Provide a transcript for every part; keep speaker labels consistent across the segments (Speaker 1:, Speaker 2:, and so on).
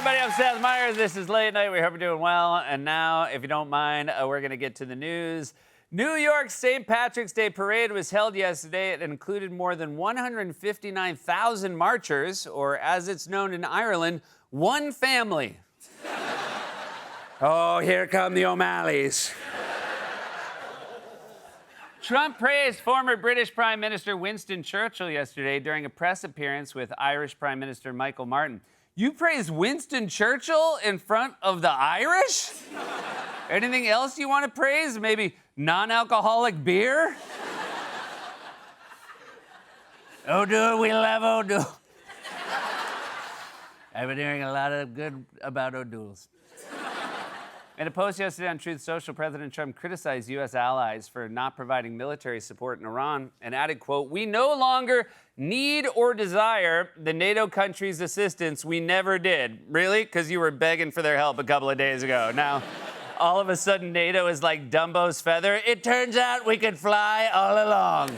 Speaker 1: everybody. I'm Seth Meyers. This is Late Night. We hope you're doing well. And now, if you don't mind, we're going to get to the news. New York's St. Patrick's Day Parade was held yesterday. It included more than 159,000 marchers, or as it's known in Ireland, one family. Oh, here come the O'Malleys. Trump praised former British Prime Minister Winston Churchill yesterday during a press appearance with Irish Prime Minister Michael Martin. You praised Winston Churchill in front of the Irish? Anything else you want to praise? Maybe non-alcoholic beer? O'Doul, we love O'Doul. I've been hearing a lot of good about O'Douls. In a post yesterday on Truth Social, President Trump criticized U.S. allies for not providing military support in Iran and added, quote, "We no longer need or desire the NATO countries' assistance. We never did." Really? Because you were begging for their help a couple of days ago. Now, all of a sudden, NATO is like Dumbo's feather. It turns out we could fly all along.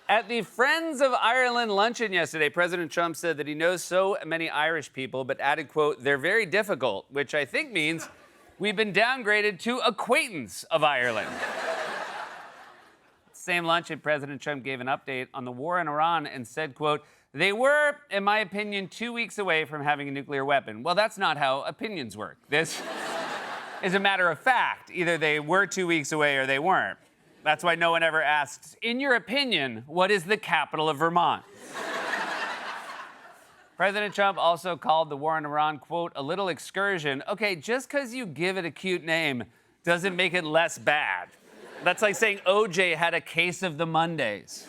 Speaker 1: At the Friends of Ireland luncheon yesterday, President Trump said that he knows so many Irish people, but added, quote, "They're very difficult," which I think means we've been downgraded to acquaintance of Ireland. Same luncheon, President Trump gave an update on the war in Iran and said, quote, "They were, in my opinion, 2 weeks away from having a nuclear weapon." Well, that's not how opinions work. This is a matter of fact. Either they were 2 weeks away or they weren't. That's why no one ever asks, in your opinion, what is the capital of Vermont? President Trump also called the war in Iran, quote, "a little excursion." Okay, just because you give it a cute name doesn't make it less bad. That's like saying OJ had a case of the Mondays.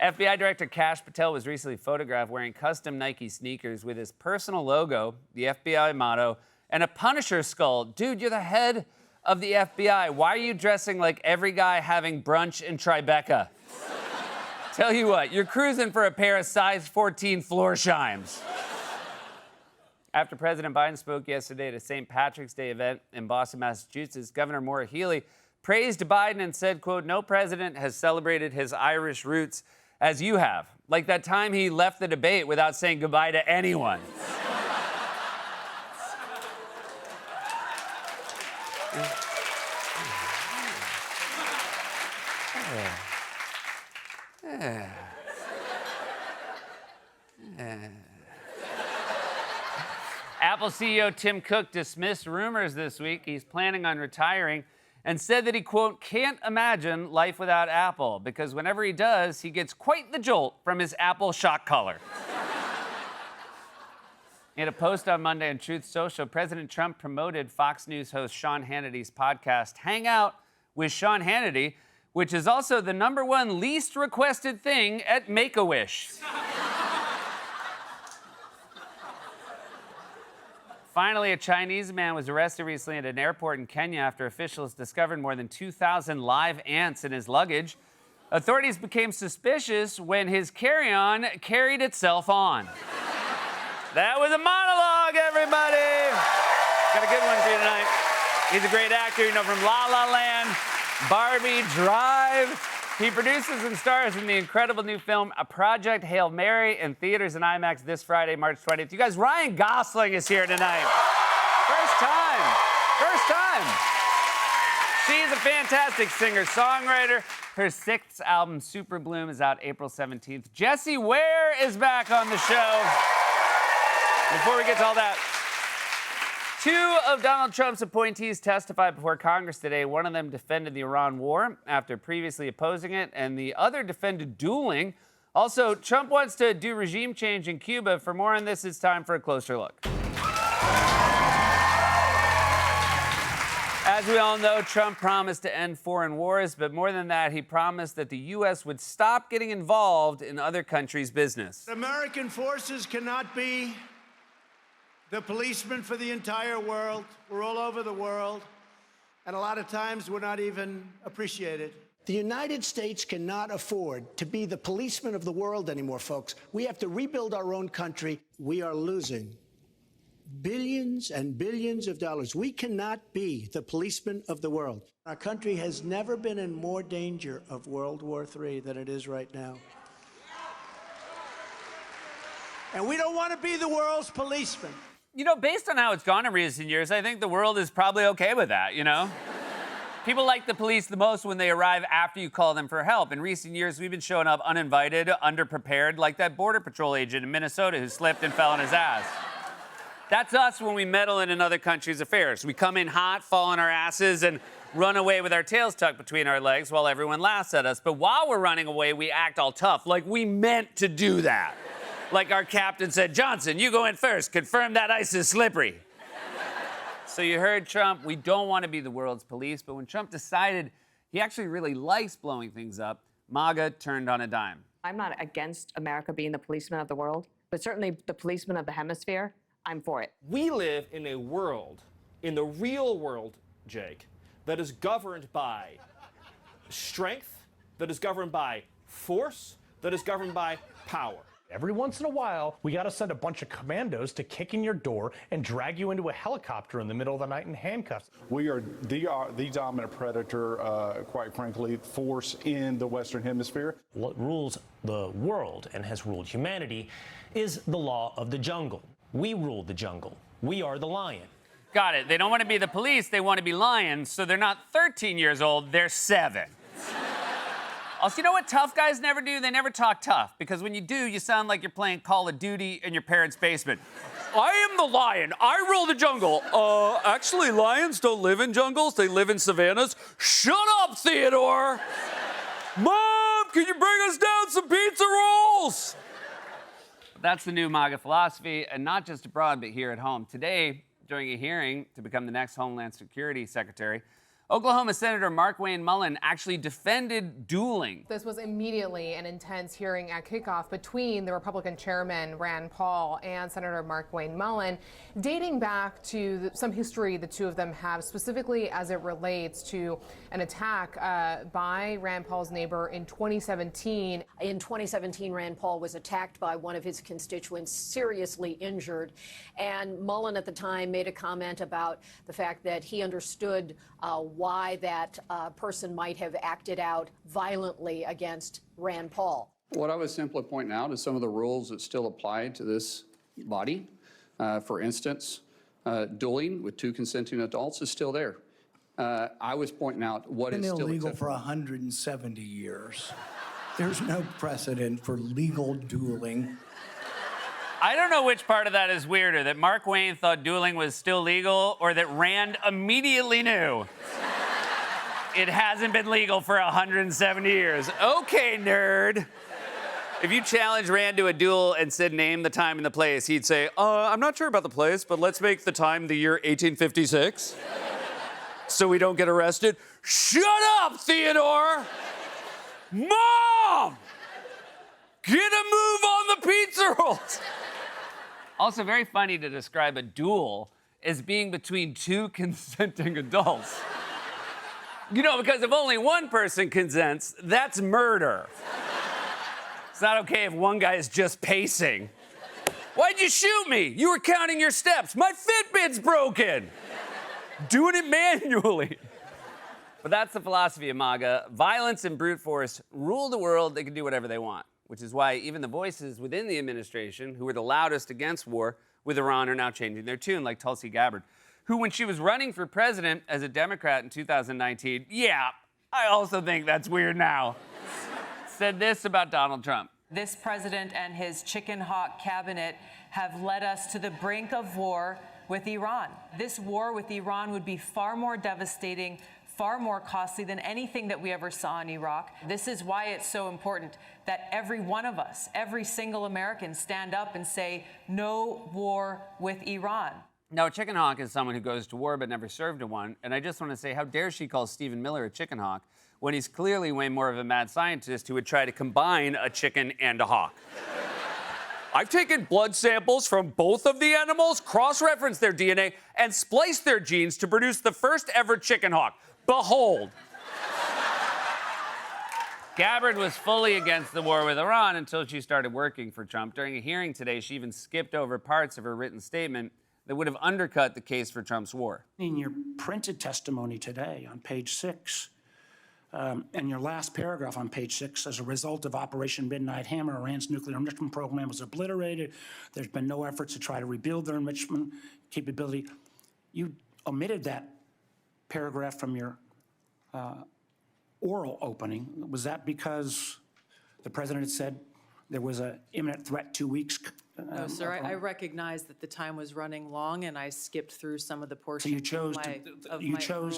Speaker 1: FBI Director Kash Patel was recently photographed wearing custom Nike sneakers with his personal logo, the FBI motto, and a Punisher skull. Dude, you're the head of the FBI. Why are you dressing like every guy having brunch in Tribeca? Tell you what, you're cruising for a pair of size 14 Floorshimes. After President Biden spoke yesterday at a St. Patrick's Day event in Boston, Massachusetts, Governor Maura Healey praised Biden and said, quote, "No president has celebrated his Irish roots as you have. Like that time he left the debate without saying goodbye to anyone." Apple CEO Tim Cook dismissed rumors this week he's planning on retiring and said that he, quote, "can't imagine life without Apple because whenever he does, he gets quite the jolt from his Apple shock collar." In a post on Monday on Truth Social, President Trump promoted Fox News host Sean Hannity's podcast, Hang Out with Sean Hannity, which is also the #1 least requested thing at Make-A-Wish. Finally, a Chinese man was arrested recently at an airport in Kenya after officials discovered more than 2,000 live ants in his luggage. Authorities became suspicious when his carry-on carried itself on. That was a monologue, everybody. Got a good one for you tonight. He's a great actor, you know, from La La Land, Barbie, Drive. He produces and stars in the incredible new film, A Project Hail Mary, in theaters and IMAX this Friday, March 20th. You guys, Ryan Gosling is here tonight. First time. She's a fantastic singer-songwriter. Her 6th album, Super Bloom, is out April 17th. Jessie Ware is back on the show. Before we get to all that, 2 of Donald Trump's appointees testified before Congress today. One of them defended the Iran war after previously opposing it, and the other defended dueling. Also, Trump wants to do regime change in Cuba. For more on this, it's time for a closer look. As we all know, Trump promised to end foreign wars, but more than that, he promised that the U.S. would stop getting involved in other countries' business.
Speaker 2: American forces cannot be the policeman for the entire world. We're all over the world, and a lot of times we're not even appreciated. The United States cannot afford to be the policeman of the world anymore, folks. We have to rebuild our own country. We are losing billions and billions of dollars. We cannot be the policeman of the world. Our country has never been in more danger of World War III than it is right now. And we don't want to be the world's policeman.
Speaker 1: You know, based on how it's gone in recent years, I think the world is probably okay with that, you know? People like the police the most when they arrive after you call them for help. In recent years, we've been showing up uninvited, underprepared, like that Border Patrol agent in Minnesota who slipped and fell on his ass. That's us when we meddle in another country's affairs. We come in hot, fall on our asses, and run away with our tails tucked between our legs while everyone laughs at us. But while we're running away, we act all tough, like we meant to do that. Like our captain said, Johnson, you go in first. Confirm that ice is slippery. So you heard Trump, we don't want to be the world's police, but when Trump decided he actually really likes blowing things up, MAGA turned on a dime.
Speaker 3: I'm not against America being the policeman of the world, but certainly the policeman of the hemisphere, I'm for it.
Speaker 4: We live in a world, in the real world, Jake, that is governed by strength, that is governed by force, that is governed by power.
Speaker 5: Every once in a while, we got to send a bunch of commandos to kick in your door and drag you into a helicopter in the middle of the night in handcuffs.
Speaker 6: We are the dominant predator, quite frankly, force in the Western Hemisphere.
Speaker 7: What rules the world and has ruled humanity is the law of the jungle. We rule the jungle. We are the lion.
Speaker 1: Got it. They don't want to be the police, they want to be lions, so they're not 13 years old, they're 7. Also, you know what tough guys never do? They never talk tough, because when you do, you sound like you're playing Call of Duty in your parents' basement. I am the lion. I rule the jungle. Actually, lions don't live in jungles. They live in savannas. Shut up, Theodore. Mom, can you bring us down some pizza rolls? That's the new MAGA philosophy, and not just abroad, but here at home. Today, during a hearing to become the next Homeland Security Secretary, Oklahoma Senator Markwayne Mullin actually defended dueling.
Speaker 8: This was immediately an intense hearing at kickoff between the Republican chairman Rand Paul and Senator Markwayne Mullin, dating back to some history the two of them have, specifically as it relates to an attack by Rand Paul's neighbor in 2017.
Speaker 9: In 2017, Rand Paul was attacked by one of his constituents, seriously injured, and Mullin at the time made a comment about the fact that he understood why that person might have acted out violently against Rand Paul.
Speaker 10: What I was simply pointing out is some of the rules that still apply to this body. For instance, dueling with 2 consenting adults is still there. I was pointing out what is still
Speaker 2: illegal for 170 years. There's no precedent for legal dueling.
Speaker 1: I don't know which part of that is weirder, that Mark Wayne thought dueling was still legal, or that Rand immediately knew it hasn't been legal for 170 years. Okay, nerd. If you challenge Rand to a duel and said name the time and the place, he'd say, I'm not sure about the place, but let's make the time the year 1856 so we don't get arrested. Shut up, Theodore! Mom! Get a move on the pizza rolls! Also, very funny to describe a duel as being between 2 consenting adults. You know, because if only one person consents, that's murder. It's not okay if one guy is just pacing. Why'd you shoot me? You were counting your steps. My Fitbit's broken. Doing it manually. But that's the philosophy of MAGA. Violence and brute force rule the world. They can do whatever they want, which is why even the voices within the administration who were the loudest against war with Iran are now changing their tune, like Tulsi Gabbard, who, when she was running for president as a Democrat in 2019, yeah, I also think that's weird now, said this about Donald Trump.
Speaker 11: This president and his chicken hawk cabinet have led us to the brink of war with Iran. This war with Iran would be far more devastating, far more costly than anything that we ever saw in Iraq. This is why it's so important that every one of us, every single American, stand up and say, no war with Iran.
Speaker 1: Now, a chicken hawk is someone who goes to war but never served in one. And I just want to say, how dare she call Stephen Miller a chicken hawk when he's clearly way more of a mad scientist who would try to combine a chicken and a hawk. I've taken blood samples from both of the animals, cross-referenced their DNA, and spliced their genes to produce the first ever chicken hawk. Behold. Gabbard was fully against the war with Iran until she started working for Trump. During a hearing today, she even skipped over parts of her written statement that would have undercut the case for Trump's war.
Speaker 12: In your printed testimony today on page 6, And your last paragraph on page 6, as a result of Operation Midnight Hammer, Iran's nuclear enrichment program was obliterated. There's been no efforts to try to rebuild their enrichment capability. You omitted that paragraph from your oral opening. Was that because the president had said there was an imminent threat 2 weeks?
Speaker 13: No, sir, I recognize that the time was running long, and I skipped through some of the
Speaker 12: So
Speaker 13: portions
Speaker 12: you chose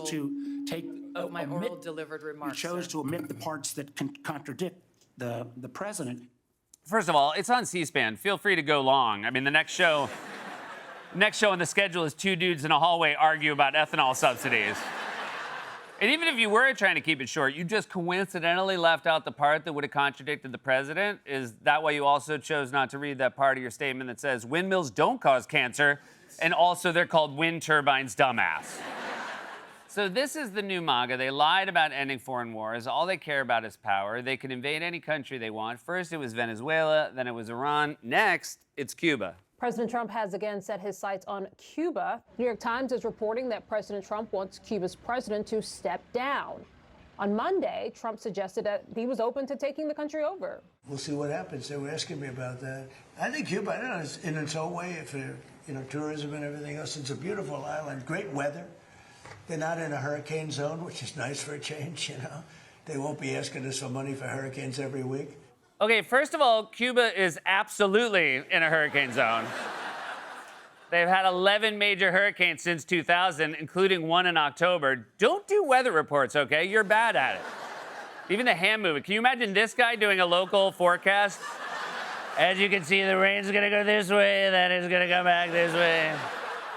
Speaker 12: to take
Speaker 13: of my oral delivered remarks.
Speaker 12: You chose to omit the parts that contradict the president.
Speaker 1: First of all, it's on C-SPAN. Feel free to go long. I mean, the next show on the schedule is two dudes in a hallway argue about ethanol subsidies. And even if you were trying to keep it short, you just coincidentally left out the part that would have contradicted the president. Is that why you also chose not to read that part of your statement that says windmills don't cause cancer, and also they're called wind turbines, dumbass? So this is the new MAGA. They lied about ending foreign wars. All they care about is power. They can invade any country they want. First, it was Venezuela. Then it was Iran. Next, it's Cuba.
Speaker 14: President Trump has again set his sights on Cuba. New York Times is reporting that President Trump wants Cuba's president to step down. On Monday, Trump suggested that he was open to taking the country over.
Speaker 2: We'll see what happens. They were asking me about that. I think Cuba, I don't know, in its own way, if tourism and everything else, it's a beautiful island, great weather. They're not in a hurricane zone, which is nice for a change, They won't be asking us for money for hurricanes every week.
Speaker 1: Okay, first of all, Cuba is absolutely in a hurricane zone. They've had 11 major hurricanes since 2000, including one in October. Don't do weather reports, okay? You're bad at it. Even the hand movement. Can you imagine this guy doing a local forecast? As you can see, the rain's gonna go this way, and then it's gonna come back this way,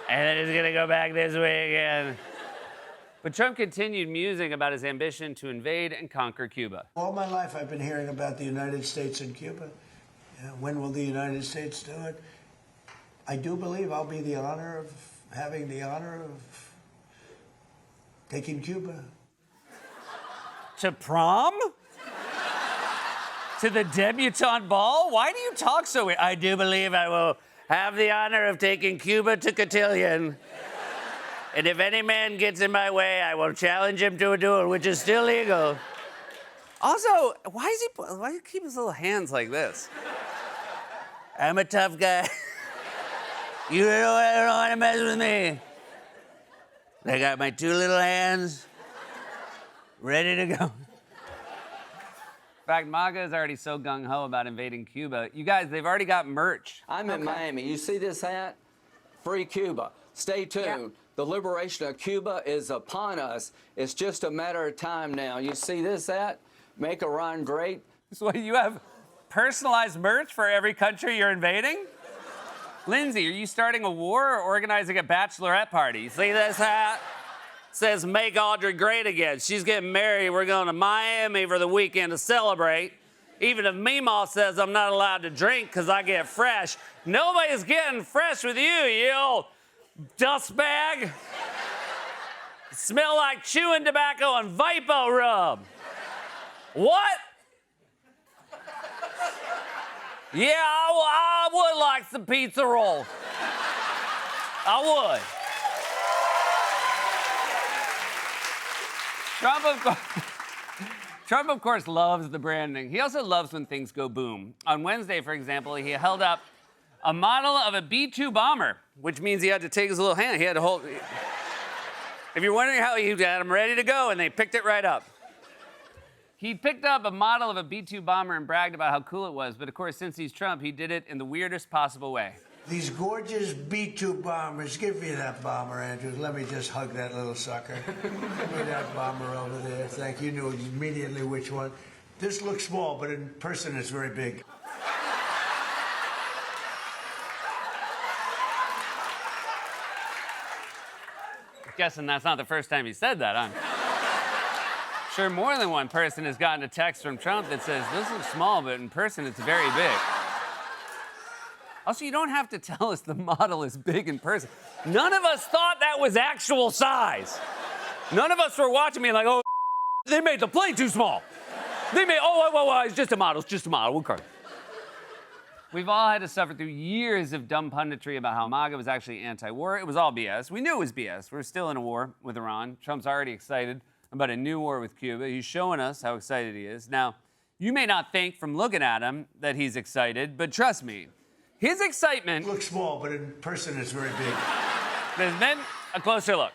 Speaker 1: and then it's gonna go back this way again. But Trump continued musing about his ambition to invade and conquer Cuba.
Speaker 2: All my life, I've been hearing about the United States and Cuba. When will the United States do it? I do believe I'll be having the honor of taking Cuba.
Speaker 1: To prom? To the debutante ball? Why do you talk so weird? I do believe I will have the honor of taking Cuba to cotillion. And if any man gets in my way, I will challenge him to a duel, which is still legal. Also, why do you keep his little hands like this? I'm a tough guy. You don't want to mess with me. I got my two little hands ready to go. In fact, MAGA is already so gung-ho about invading Cuba. You guys, they've already got merch.
Speaker 15: I'm in Miami. You see this hat? Free Cuba. Stay tuned.
Speaker 14: Yeah.
Speaker 15: The liberation of Cuba is upon us. It's just a matter of time now. You see this hat? Make Iran great.
Speaker 1: So you have personalized merch for every country you're invading? Lindsay, are you starting a war or organizing a bachelorette party? You see this hat? It says, make Audrey great again. She's getting married. We're going to Miami for the weekend to celebrate. Even if Meemaw says I'm not allowed to drink because I get fresh, nobody's getting fresh with you old dust bag. You smell like chewing tobacco and Vipo rub. What? Yeah, I would like some pizza rolls. I would. Trump, of course, loves the branding. He also loves when things go boom. On Wednesday, for example, he held up a model of a B-2 bomber, which means he had to take his little hand. He had to hold. If you're wondering how he had him ready to go, and they picked it right up. He picked up a model of a B-2 bomber and bragged about how cool it was. But of course, since he's Trump, he did it in the weirdest possible way.
Speaker 2: These gorgeous B-2 bombers. Give me that bomber, Andrews. Let me just hug that little sucker. Give me that bomber over there. Thank you. You knew immediately which one. This looks small, but in person it's very big.
Speaker 1: Guessing that's not the first time he said that, huh? Sure, more than one person has gotten a text from Trump that says, this looks small, but in person it's very big. Also, you don't have to tell us the model is big in person. None of us thought that was actual size. None of us were watching me like, oh, they made the plane too small. They made, it's just a model, it's just a model, okay. We've all had to suffer through years of dumb punditry about how MAGA was actually anti-war. It was all BS. We knew it was BS. We're still in a war with Iran. Trump's already excited about a new war with Cuba. He's showing us how excited he is. Now, you may not think from looking at him that he's excited, but trust me, his excitement
Speaker 2: Looks small, but in person it's very big.
Speaker 1: has been a closer look.